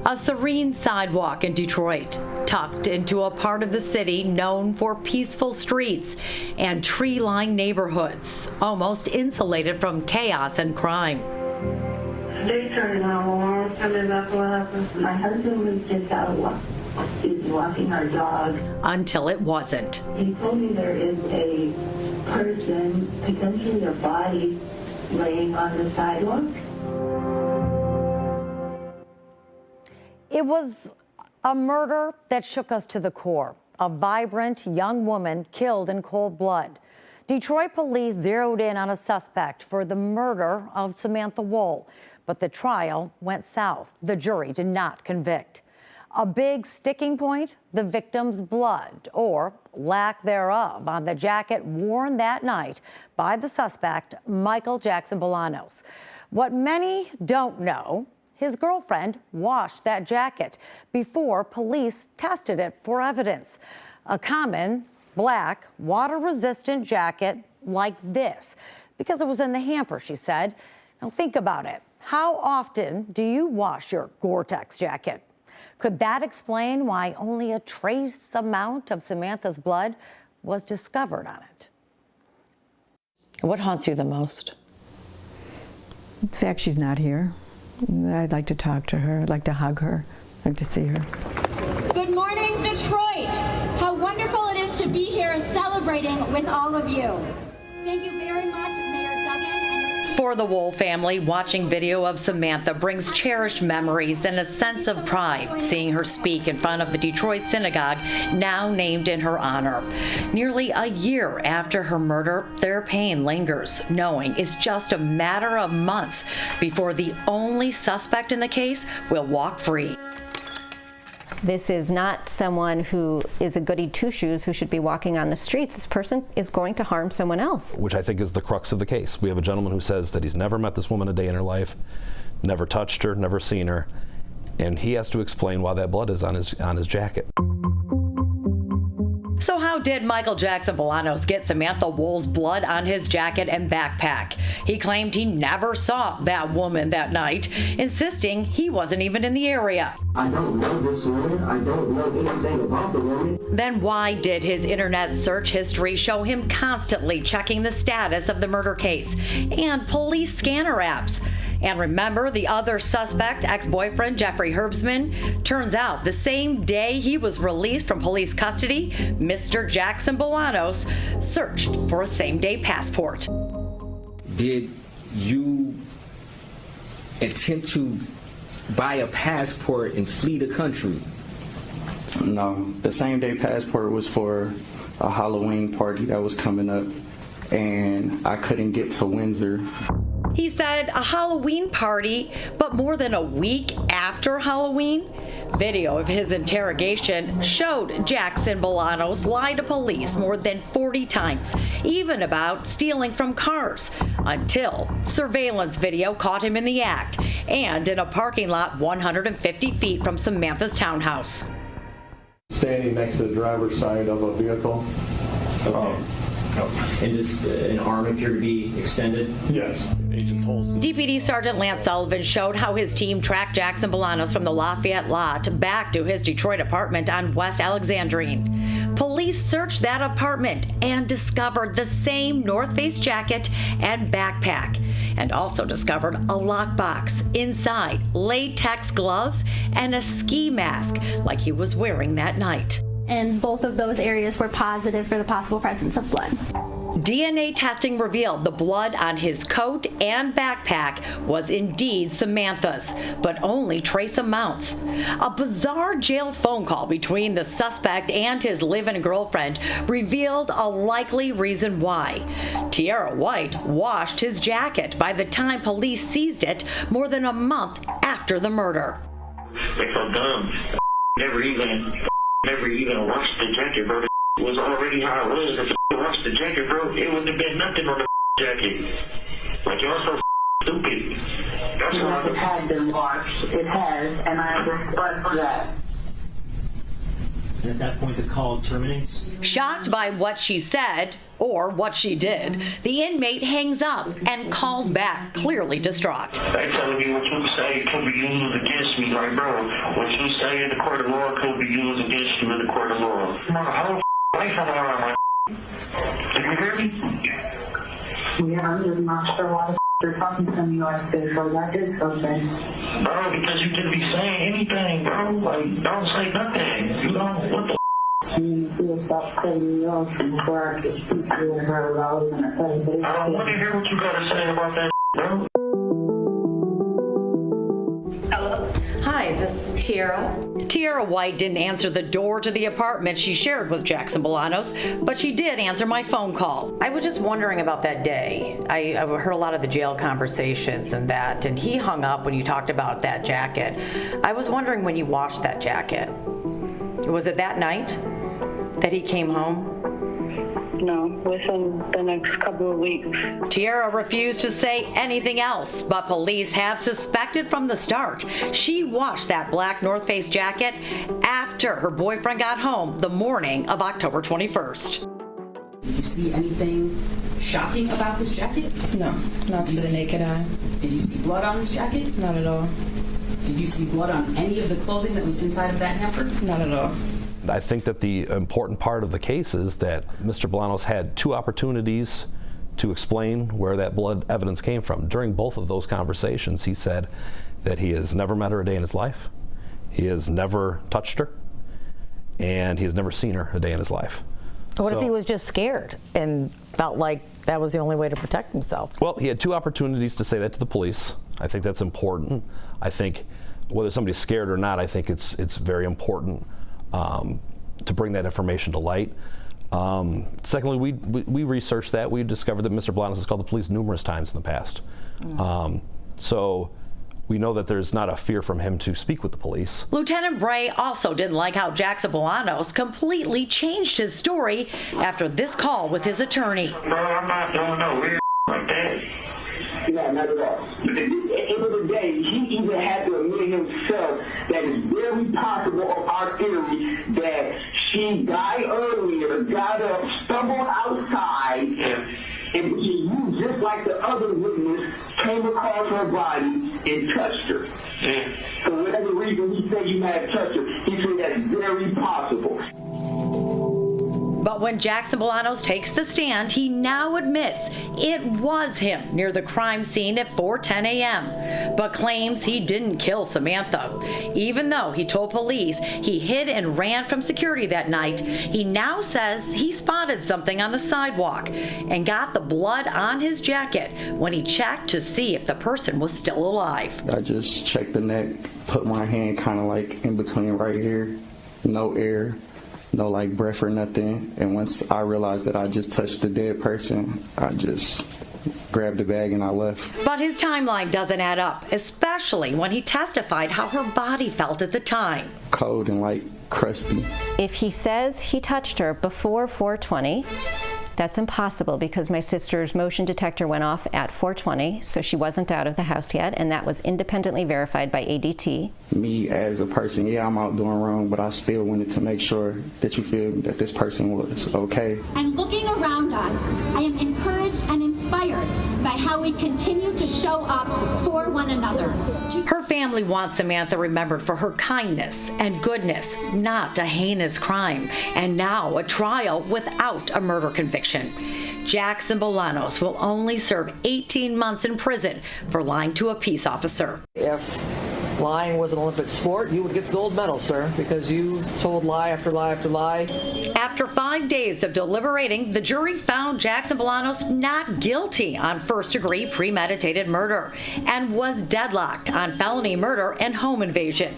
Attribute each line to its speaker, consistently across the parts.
Speaker 1: A serene sidewalk in Detroit, tucked into a part of the city known for peaceful streets and tree-lined neighborhoods, almost insulated from chaos and crime.
Speaker 2: They turned on alarm, and that's what happened. My husband was just out walking our dog.
Speaker 1: Until it wasn't.
Speaker 2: He told me there is a person, potentially a body, laying on the sidewalk.
Speaker 3: It was a murder that shook us to the core. A vibrant young woman killed in cold blood. Detroit police zeroed in on a suspect for the murder of Samantha Woll, but the trial went south. The jury did not convict. A big sticking point, the victim's blood, or lack thereof, on the jacket worn that night by the suspect, Michael Jackson-Bolanos. What many don't know, his girlfriend washed that jacket before police tested it for evidence. A common black water-resistant jacket like this, because it was in the hamper, she said. Now think about it. How often do you wash your Gore-Tex jacket? Could that explain why only a trace amount of Samantha's blood was discovered on it? What haunts you the most?
Speaker 4: The fact she's not here. I'd like to talk to her. I'd like to hug her. I'd like to see her.
Speaker 5: Good morning, Detroit. How wonderful it is to be here celebrating with all of you. Thank you very much, Mayor Duggan.
Speaker 1: For the Woll family, watching video of Samantha brings cherished memories and a sense of pride, seeing her speak in front of the Detroit synagogue, now named in her honor. Nearly a year after her murder, their pain lingers, knowing it's just a matter of months before the only suspect in the case will walk free.
Speaker 6: This is not someone who is a goody two-shoes who should be walking on the streets. This person is going to harm someone else.
Speaker 7: Which I think is the crux of the case. We have a gentleman who says that he's never met this woman a day in her life, never touched her, never seen her, and he has to explain why that blood is on his jacket.
Speaker 1: So how did Michael Jackson-Bolanos get Samantha Woll's blood on his jacket and backpack? He claimed he never saw that woman that night, insisting he wasn't even in the area.
Speaker 8: I don't know this woman. I don't know anything about the woman.
Speaker 1: Then why did his internet search history show him constantly checking the status of the murder case and police scanner apps? And remember the other suspect, ex-boyfriend Jeffrey Herbsman? Turns out the same day he was released from police custody, Mr. Jackson-Bolanos searched for a same-day passport.
Speaker 9: Did you attempt to buy a passport and flee the country?
Speaker 10: No, the same-day passport was for a Halloween party that was coming up, and I couldn't get to Windsor.
Speaker 1: He said a Halloween party, but more than a week after Halloween? Video of his interrogation showed Jackson-Bolanos lie to police more than 40 times, even about stealing from cars, until surveillance video caught him in the act and in a parking lot 150 feet from Samantha's townhouse.
Speaker 11: Standing next to the driver's side of a vehicle.
Speaker 12: Okay. And does an arm appear to be extended?
Speaker 11: Yes. Agent Holston.
Speaker 1: DPD Sergeant Lance Sullivan showed how his team tracked Jackson-Bolanos from the Lafayette lot back to his Detroit apartment on West Alexandrine. Police searched that apartment and discovered the same North Face jacket and backpack, and also discovered a lockbox inside, latex gloves, and a ski mask like he was wearing that night.
Speaker 13: And both of those areas were positive for the possible presence of blood.
Speaker 1: DNA testing revealed the blood on his coat and backpack was indeed Samantha's, but only trace amounts. A bizarre jail phone call between the suspect and his live-in girlfriend revealed a likely reason why. Tiara White washed his jacket by the time police seized it more than a month after the murder.
Speaker 8: They're so dumb. Never even washed the jacket, bro. It was already how it was. If I washed the jacket, bro, it wouldn't have been nothing on the jacket. Like, y'all so stupid. That's why
Speaker 2: it has been washed. It has, and I have blood for that.
Speaker 12: And at that point, the call terminates.
Speaker 1: Shocked by what she said, or what she did, the inmate hangs up and calls back, clearly distraught.
Speaker 8: They telling me what you say could be used against me. Like, bro, what you say in the court of law could be used against you in the court of law. My whole life on the line. Did you hear me?
Speaker 2: Yeah, I'm just not sure why you're talking to me like this, or I did something.
Speaker 8: Bro, because you didn't be saying anything, bro. Like, don't say nothing. You know, what the
Speaker 2: You stop cutting me off before I could speak to her what I was going to say.
Speaker 8: I don't want to hear what you got to say about that, bro.
Speaker 2: Hello?
Speaker 1: Hi, is this Tiara? Tiara White didn't answer the door to the apartment she shared with Jackson-Bolanos, but she did answer my phone call. I was just wondering about that day. I heard a lot of the jail conversations and he hung up when you talked about that jacket. I was wondering when you washed that jacket. Was it that night that he came home?
Speaker 2: No, within the next couple of weeks.
Speaker 1: Tiara refused to say anything else, but police have suspected from the start she washed that black North Face jacket after her boyfriend got home the morning of October 21st.
Speaker 14: Did you see anything shocking about this jacket?
Speaker 15: No, not to the naked eye.
Speaker 14: Did you see blood on this jacket?
Speaker 15: Not at all.
Speaker 14: Did you see blood on any of the clothing that was inside of that hamper?
Speaker 15: Not at all.
Speaker 7: I think that the important part of the case is that Mr. Bolanos had 2 opportunities to explain where that blood evidence came from. During both of those conversations, he said that he has never met her a day in his life, he has never touched her, and he has never seen her a day in his life.
Speaker 3: What if he was just scared and felt like that was the only way to protect himself?
Speaker 7: Well, he had 2 opportunities to say that to the police. I think that's important. I think whether somebody's scared or not, I think it's very important to bring that information to light. Secondly, we researched that. We discovered that Mr. Bolanos has called the police numerous times in the past. So we know that there's not a fear from him to speak with the police.
Speaker 1: Lieutenant Bray also didn't like how Jackson-Bolanos completely changed his story after this call with his attorney.
Speaker 8: Bro, I'm not doing no weird like that.
Speaker 16: Yeah, not at all. At the end of the day, he even had to admit himself that it's very possible of our theory that she died earlier, got up, stumbled outside, and you, just like the other witness, came across her body and touched her. For whatever reason he said you might have touched her, he said that's very possible.
Speaker 1: But when Jackson-Bolanos takes the stand, he now admits it was him near the crime scene at 4:10 a.m., but claims he didn't kill Samantha. Even though he told police he hid and ran from security that night, he now says he spotted something on the sidewalk and got the blood on his jacket when he checked to see if the person was still alive.
Speaker 10: I just checked the neck, put my hand kind of like in between right here, no air. No like breath or nothing, and once I realized that I just touched the dead person, I just grabbed the bag and I left.
Speaker 1: But his timeline doesn't add up, especially when he testified how her body felt at the time.
Speaker 10: Cold and like crusty.
Speaker 6: If he says he touched her before 4:20, that's impossible because my sister's motion detector went off at 4:20, so she wasn't out of the house yet, and that was independently verified by ADT.
Speaker 10: Me as a person, yeah, I'm out doing wrong, but I still wanted to make sure that you feel that this person was okay.
Speaker 5: And looking around us, I am encouraged and inspired by how we continue to show up for one another.
Speaker 1: Her family wants Samantha remembered for her kindness and goodness, not a heinous crime, and now a trial without a murder conviction. Jackson-Bolanos will only serve 18 months in prison for lying to a peace officer.
Speaker 17: If lying was an Olympic sport, you would get the gold medal, sir, because you told lie after lie after lie.
Speaker 1: After 5 days of deliberating, the jury found Jackson-Bolanos not guilty on first-degree premeditated murder and was deadlocked on felony murder and home invasion.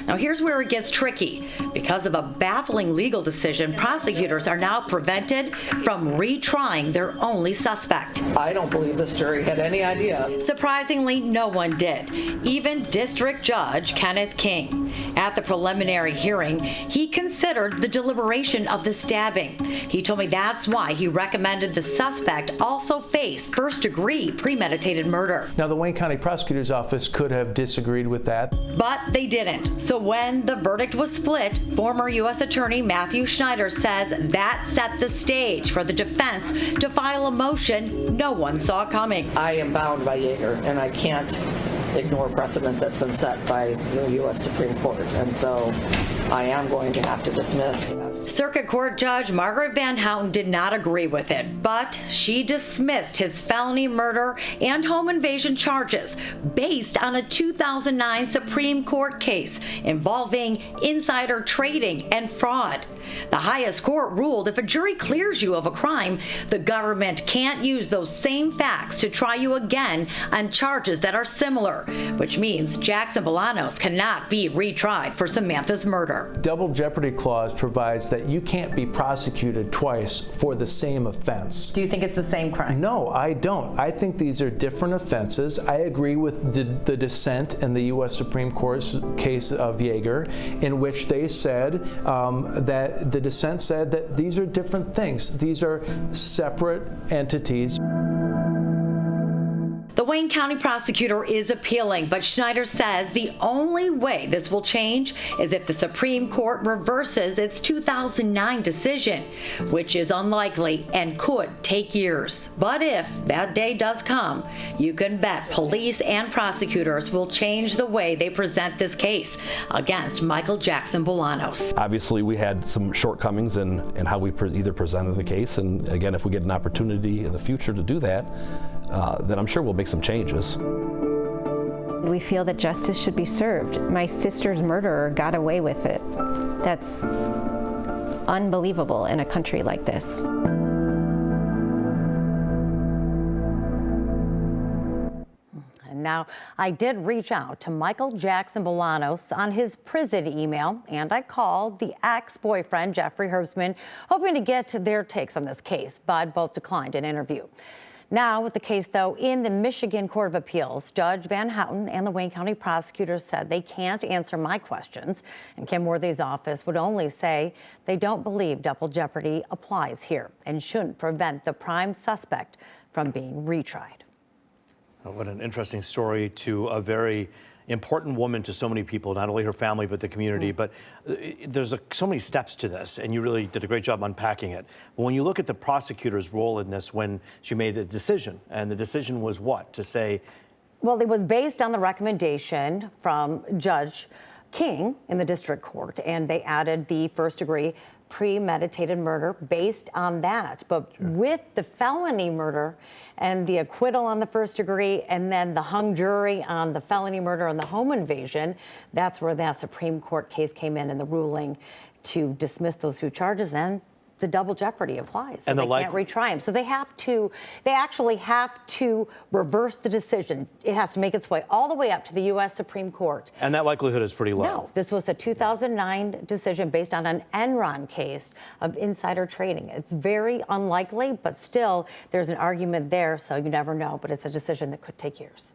Speaker 1: Now here's where it gets tricky. Because of a baffling legal decision, prosecutors are now prevented from retrying their only suspect.
Speaker 17: I don't believe this jury had any idea.
Speaker 1: Surprisingly, no one did. Even District Judge Kenneth King. At the preliminary hearing, he considered the deliberation of the stabbing. He told me that's why he recommended the suspect also face first-degree premeditated murder.
Speaker 18: Now, the Wayne County Prosecutor's Office could have disagreed with that.
Speaker 1: But they didn't. So when the verdict was split, former U.S. Attorney Matthew Schneider says that set the stage for the defense to file a motion no one saw coming.
Speaker 17: I am bound by Yeager, and I can't ignore precedent that's been set by the U.S. Supreme Court. And so I am going to have to dismiss.
Speaker 1: Circuit Court Judge Margaret Van Houten did not agree with it, but she dismissed his felony murder and home invasion charges based on a 2009 Supreme Court case involving insider trading and fraud. The highest court ruled if a jury clears you of a crime, the government can't use those same facts to try you again on charges that are similar, which means Jackson-Bolanos cannot be retried for Samantha's murder.
Speaker 18: Double jeopardy clause provides that you can't be prosecuted twice for the same offense.
Speaker 3: Do you think it's the same crime?
Speaker 18: No, I don't. I think these are different offenses. I agree with the dissent in the U.S. Supreme Court's case of Yeager, in which they said that the dissent said that these are different things. These are separate entities.
Speaker 1: The Wayne County prosecutor is appealing, but Schneider says the only way this will change is if the Supreme Court reverses its 2009 decision, which is unlikely and could take years. But if that day does come, you can bet police and prosecutors will change the way they present this case against Michael Jackson-Bolanos.
Speaker 7: Obviously, we had some shortcomings in how we either presented the case, and again, if we get an opportunity in the future to do that, then I'm sure we'll make some changes.
Speaker 6: We feel that justice should be served. My sister's murderer got away with it. That's unbelievable in a country like this.
Speaker 3: And now, I did reach out to Michael Jackson-Bolanos on his prison email, and I called the ex-boyfriend, Jeffrey Herbstman, hoping to get their takes on this case, but both declined an interview. Now, with the case, though, in the Michigan Court of Appeals, Judge Van Houten and the Wayne County prosecutors said they can't answer my questions, and Kim Worthy's office would only say they don't believe double jeopardy applies here and shouldn't prevent the prime suspect from being retried.
Speaker 19: What an interesting story to a very important woman to so many people, not only her family, but the community. But there's so many steps to this, and you really did a great job unpacking it. But when you look at the prosecutor's role in this, when she made the decision, and the decision was what? To say...
Speaker 3: Well, it was based on the recommendation from Judge King in the district court, and they added the first-degree premeditated murder based on that. But with the felony murder and the acquittal on the first degree and then the hung jury on the felony murder and the home invasion, that's where that Supreme Court case came in and the ruling to dismiss those two charges, and the double jeopardy applies. So and they can't retry them. So they actually have to reverse the decision. It has to make its way all the way up to the U.S. Supreme Court.
Speaker 19: And that likelihood is pretty low.
Speaker 3: No, this was a 2009 decision based on an Enron case of insider trading. It's very unlikely, but still there's an argument there, so you never know. But it's a decision that could take years.